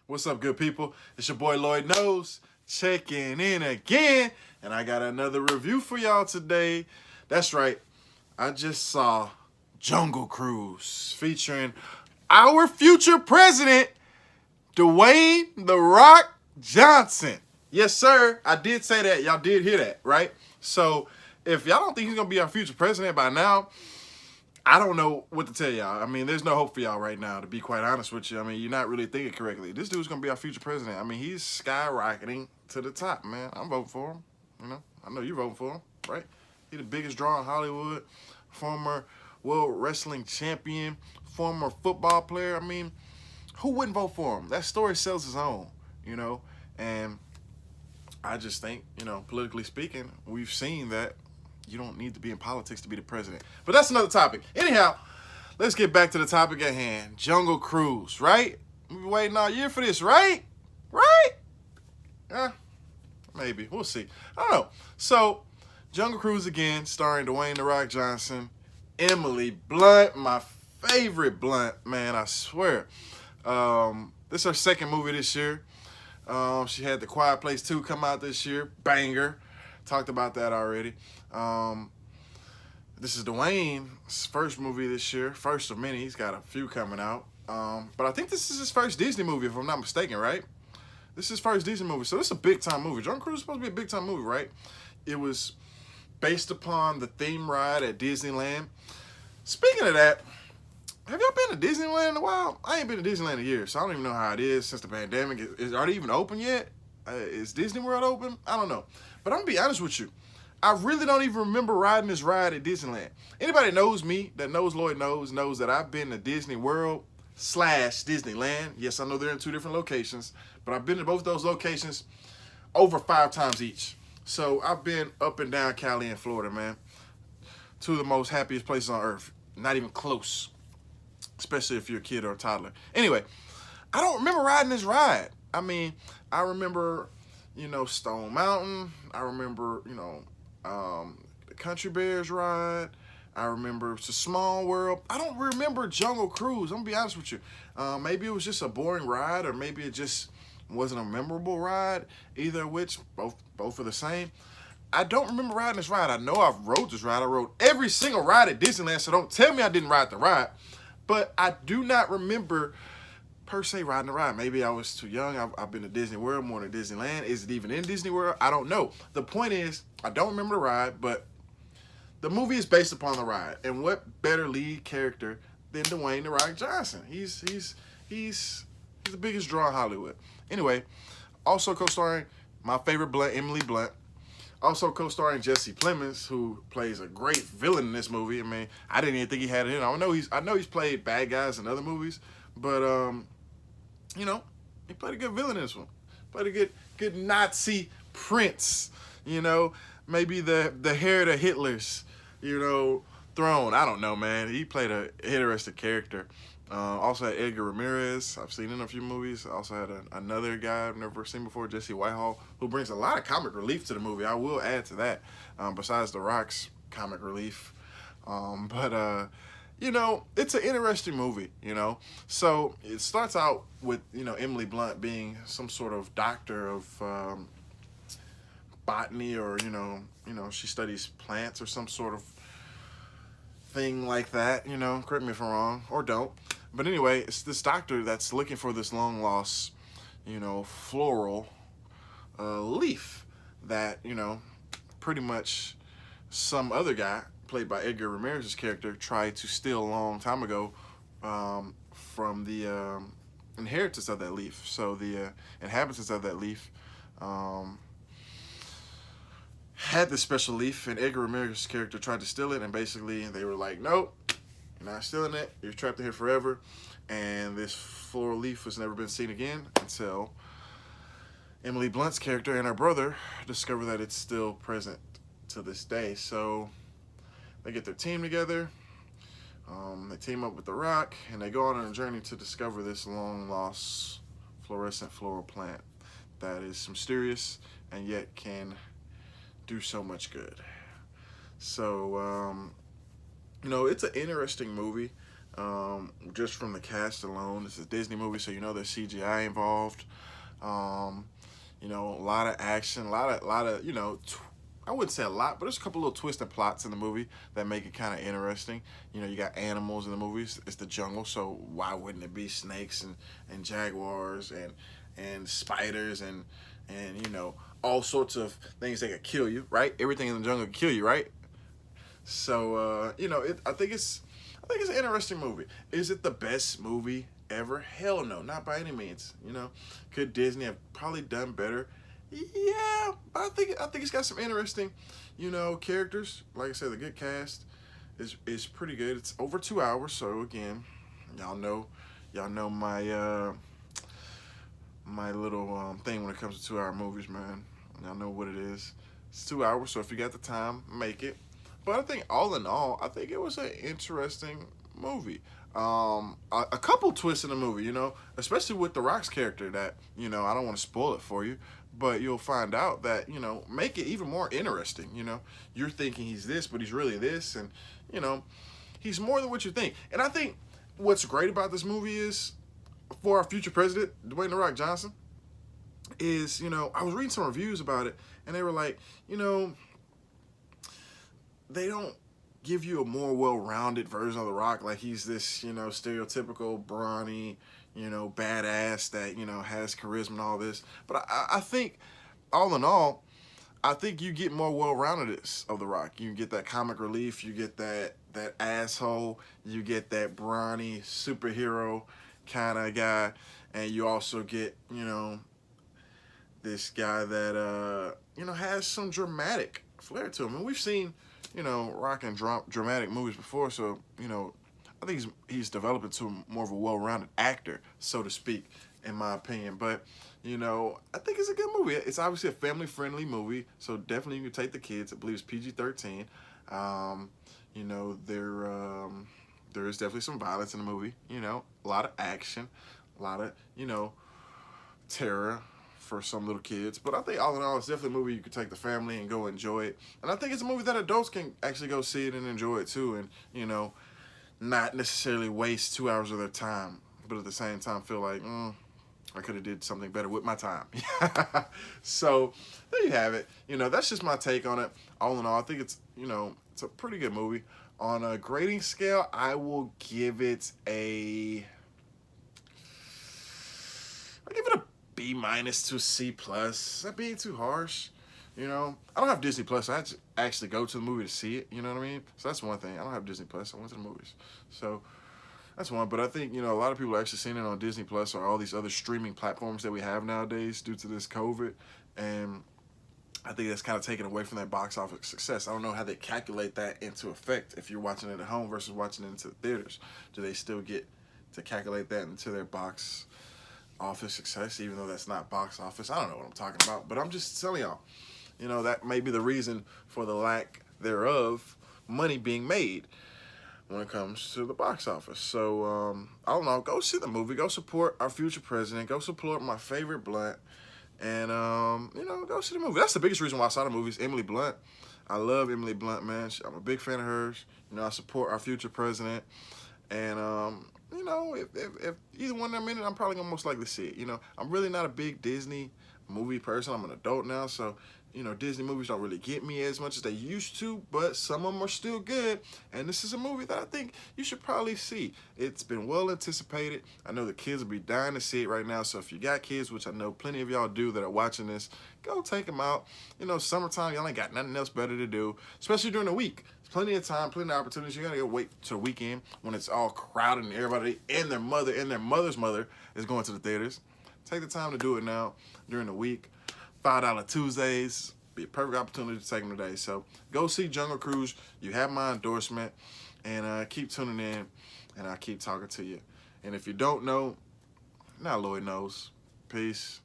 What's up, good people? It's your boy Lloyd Knows checking in again, and I got another review for y'all today. That's right, I just saw Jungle Cruise featuring our future president, Dwayne "The Rock" Johnson. Yes, sir, I did say that. Y'all did hear that, right? So if y'all don't think he's gonna be our future president by now, I don't know what to tell y'all. I mean, there's no hope for y'all right now, to be quite honest with you. I mean, you're not really thinking correctly. This dude's going to be our future president. I mean, he's skyrocketing to the top, man. I'm voting for him. I know you're voting for him, right? He's the biggest draw in Hollywood, former world wrestling champion, former football player. I mean, who wouldn't vote for him? That story sells its own, and I just think, politically speaking, we've seen that you don't need to be in politics to be the president. But that's another topic. Anyhow, let's get back to the topic at hand. Jungle Cruise, right? We've been waiting all year for this, right? Right? Maybe. We'll see. I don't know. So, Jungle Cruise again, starring Dwayne "The Rock" Johnson, Emily Blunt, my favorite Blunt, man, I swear. This is her second movie this year. She had The Quiet Place 2 come out this year. Banger. Talked about that already. This is Dwayne's first movie this year. First of many. He's got a few coming out. But I think this is his first Disney movie, if I'm not mistaken, right? This is his first Disney movie. So this is a big-time movie. Jungle Cruise is supposed to be a big-time movie, right? It was based upon the theme ride at Disneyland. Speaking of that, have y'all been to Disneyland in a while? I ain't been to Disneyland in a year, so I don't even know how it is since the pandemic. Are they even open yet? Is Disney World open? I don't know. But I'm going to be honest with you. I really don't even remember riding this ride at Disneyland. Anybody that knows me, that knows Lloyd knows that I've been to Disney World / Disneyland. Yes, I know they're in two different locations, but I've been to both those locations over 5 times each. So I've been up and down Cali and Florida, man. Two of the most happiest places on earth. Not even close, especially if you're a kid or a toddler. Anyway, I don't remember riding this ride. I mean, I remember, Stone Mountain. I remember, the Country Bears ride. I remember It's a Small World. I don't remember Jungle Cruise. I'm going to be honest with you. Maybe it was just a boring ride, or maybe it just wasn't a memorable ride. Either of which, both are the same. I don't remember riding this ride. I know I've rode this ride. I rode every single ride at Disneyland, so don't tell me I didn't ride the ride. But I do not remember per se riding the ride. Maybe I was too young. I've been to Disney World more than Disneyland. Is it even in Disney World? I don't know. The point is, I don't remember the ride, but the movie is based upon the ride. And what better lead character than Dwayne "The Rock" Johnson? He's the biggest draw in Hollywood. Anyway, also co-starring my favorite Blunt, Emily Blunt. Also co-starring Jesse Plemons, who plays a great villain in this movie. I mean, I didn't even think he had it in. I know he's played bad guys in other movies, but he played a good villain in this one. Played a good Nazi prince. Maybe the heir to Hitler's, throne. I don't know, man. He played a interesting character. Also had Edgar Ramirez. I've seen in a few movies. Also had another guy I've never seen before, Jesse Whitehall, who brings a lot of comic relief to the movie. I will add to that, besides The Rock's comic relief. It's an interesting movie, So it starts out with, Emily Blunt being some sort of doctor of botany, or, she studies plants or some sort of thing like that, correct me if I'm wrong, or don't. But anyway, it's this doctor that's looking for this long lost, floral leaf that, pretty much some other guy, played by Edgar Ramirez's character, tried to steal a long time ago from the inheritance of that leaf. So the inhabitants of that leaf had this special leaf, and Edgar Ramirez's character tried to steal it, and basically they were like, nope, you're not stealing it, you're trapped in here forever. And this floral leaf has never been seen again until Emily Blunt's character and her brother discover that it's still present to this day. So they get their team together, they team up with The Rock, and they go on a journey to discover this long lost fluorescent floral plant that is mysterious and yet can do so much good. So it's an interesting movie. just from the cast alone. It's a Disney movie, so you know there's CGI involved. You know, a lot of action, a lot of you know, I wouldn't say a lot, but there's a couple little twists and plots in the movie that make it kind of interesting. You know, you got animals in the movies. It's the jungle, so why wouldn't it be snakes and jaguars and spiders and you know, all sorts of things that could kill you, right? Everything in the jungle could kill you, right? So you know, I think it's an interesting movie. Is it the best movie ever? Hell no, not by any means. You know, could Disney have probably done better? Yeah, but I think it's got some interesting, you know, characters. Like I said, the good cast is pretty good. It's over 2 hours, so again, y'all know my my little thing when it comes to 2-hour movies, man. Y'all know what it is. It's 2 hours, so if you got the time, make it. But I think all in all, I think it was an interesting movie. A couple twists in the movie, you know, especially with The Rock's character that, you know, I don't want to spoil it for you, but you'll find out that, you know, make it even more interesting. You know, you're thinking he's this, but he's really this, and, you know, he's more than what you think. And I think what's great about this movie is, for our future president, Dwayne "The Rock" Johnson, is, you know, I was reading some reviews about it, and they were like, you know, they don't give you a more well-rounded version of The Rock, like he's this, you know, stereotypical brawny, you know, badass that, you know, has charisma and all this. But I think, all in all, I think you get more well-roundedness of The Rock. You get that comic relief, you get that asshole, you get that brawny superhero kind of guy, and you also get, you know, this guy that, you know, has some dramatic flair to him. And we've seen, you know, Rock in dramatic movies before, so, you know, I think he's developed into more of a well-rounded actor, so to speak, in my opinion. But, you know, I think it's a good movie. It's obviously a family-friendly movie, so definitely you can take the kids. I believe it's PG-13. You know, there is definitely some violence in the movie, you know, a lot of action, a lot of, you know, terror for some little kids. But I think all in all, it's definitely a movie you could take the family and go enjoy it. And I think it's a movie that adults can actually go see it and enjoy it too, and, you know, not necessarily waste 2 hours of their time, but at the same time feel like, I could have did something better with my time. So there you have it. You know, that's just my take on it. All in all, I think it's, you know, it's a pretty good movie. On a grading scale, I will give it a B- to a C+. Is that being too harsh? You know, I don't have Disney Plus. I had to actually go to the movie to see it. You know what I mean? So that's one thing. I don't have Disney Plus. I went to the movies. So that's one. But I think, you know, a lot of people are actually seeing it on Disney Plus or all these other streaming platforms that we have nowadays due to this COVID. And I think that's kind of taken away from that box office success. I don't know how they calculate that into effect if you're watching it at home versus watching it into the theaters. Do they still get to calculate that into their box office success, even though that's not box office? I don't know what I'm talking about, but I'm just telling y'all, you know, that may be the reason for the lack thereof money being made when it comes to the box office. So, I don't know, go see the movie, go support our future president, go support my favorite Blunt, and, you know, go see the movie. That's the biggest reason why I saw the movie, is Emily Blunt. I love Emily Blunt, man. I'm a big fan of hers. You know, I support our future president, and, you know, if either one of them in it, I'm probably gonna most likely see it. You know, I'm really not a big Disney movie person. I'm an adult now, so, you know, Disney movies don't really get me as much as they used to, but some of them are still good, and this is a movie that I think you should probably see. It's been well anticipated. I know the kids will be dying to see it right now, so if you got kids, which I know plenty of y'all do that are watching this, go take them out. You know, summertime, y'all ain't got nothing else better to do, especially during the week. There's plenty of time, plenty of opportunities. You gotta go wait till the weekend when it's all crowded and everybody and their mother's mother is going to the theaters. Take the time to do it now during the week. $5 Tuesdays, be a perfect opportunity to take them today. So go see Jungle Cruise. You have my endorsement, and keep tuning in, and I'll keep talking to you. And if you don't know, now Lloyd knows. Peace.